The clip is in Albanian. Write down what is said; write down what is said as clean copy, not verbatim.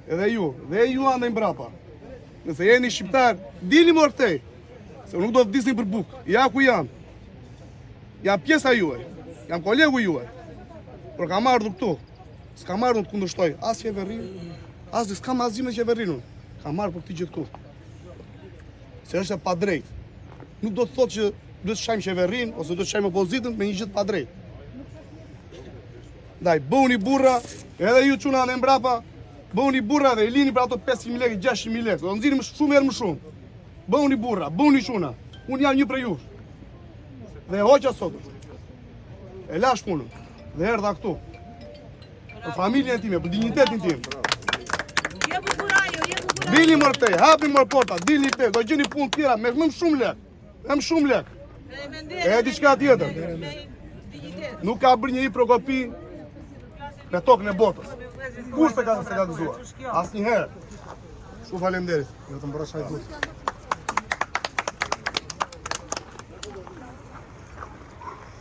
Edhe ju andaj mbrapa. Nëse jeni shqiptar, dilni më ortej. Se nuk do të vdisni për bukë. Ja ku jam. Jam pjesa juaj. Jam kolegu juaj. Por kam ardhur këtu. S'kam ardhur të kundërshtoj as qeverinë, s'kam asgjë me qeverinë. Kam ardhur për këtë gjë këtu. Se është e padrejtë. Nuk do të thotë që do të shajmë qeverinë ose do të shajmë opozitën me një gjë të padrejtë. Ndaj, bëuni burra, edhe ju çuna në mbrapa, bëuni burra dhe i lini për ato 500.000 lekë, 600.000 lekë. Do nxirrim shumë herë më shumë. Bëuni burra, bëuni çuna. Unë jam një prej jush. Dhe hoqa sot. E lash punën. Dhe erdha këtu. Për familjen time, për dinjitetin tim. Dilni më rtej, hapni më porta, dilni këtej, do gjeni punë tjera me më shumë lekë. Me më shumë lekë. E diçka tjetër. Nuk ka bërë njëri prokopi me tokën e botës. Kur se ka gëzuar? Asnjëherë. Shumë faleminderit. Jo të mbrojsh ai.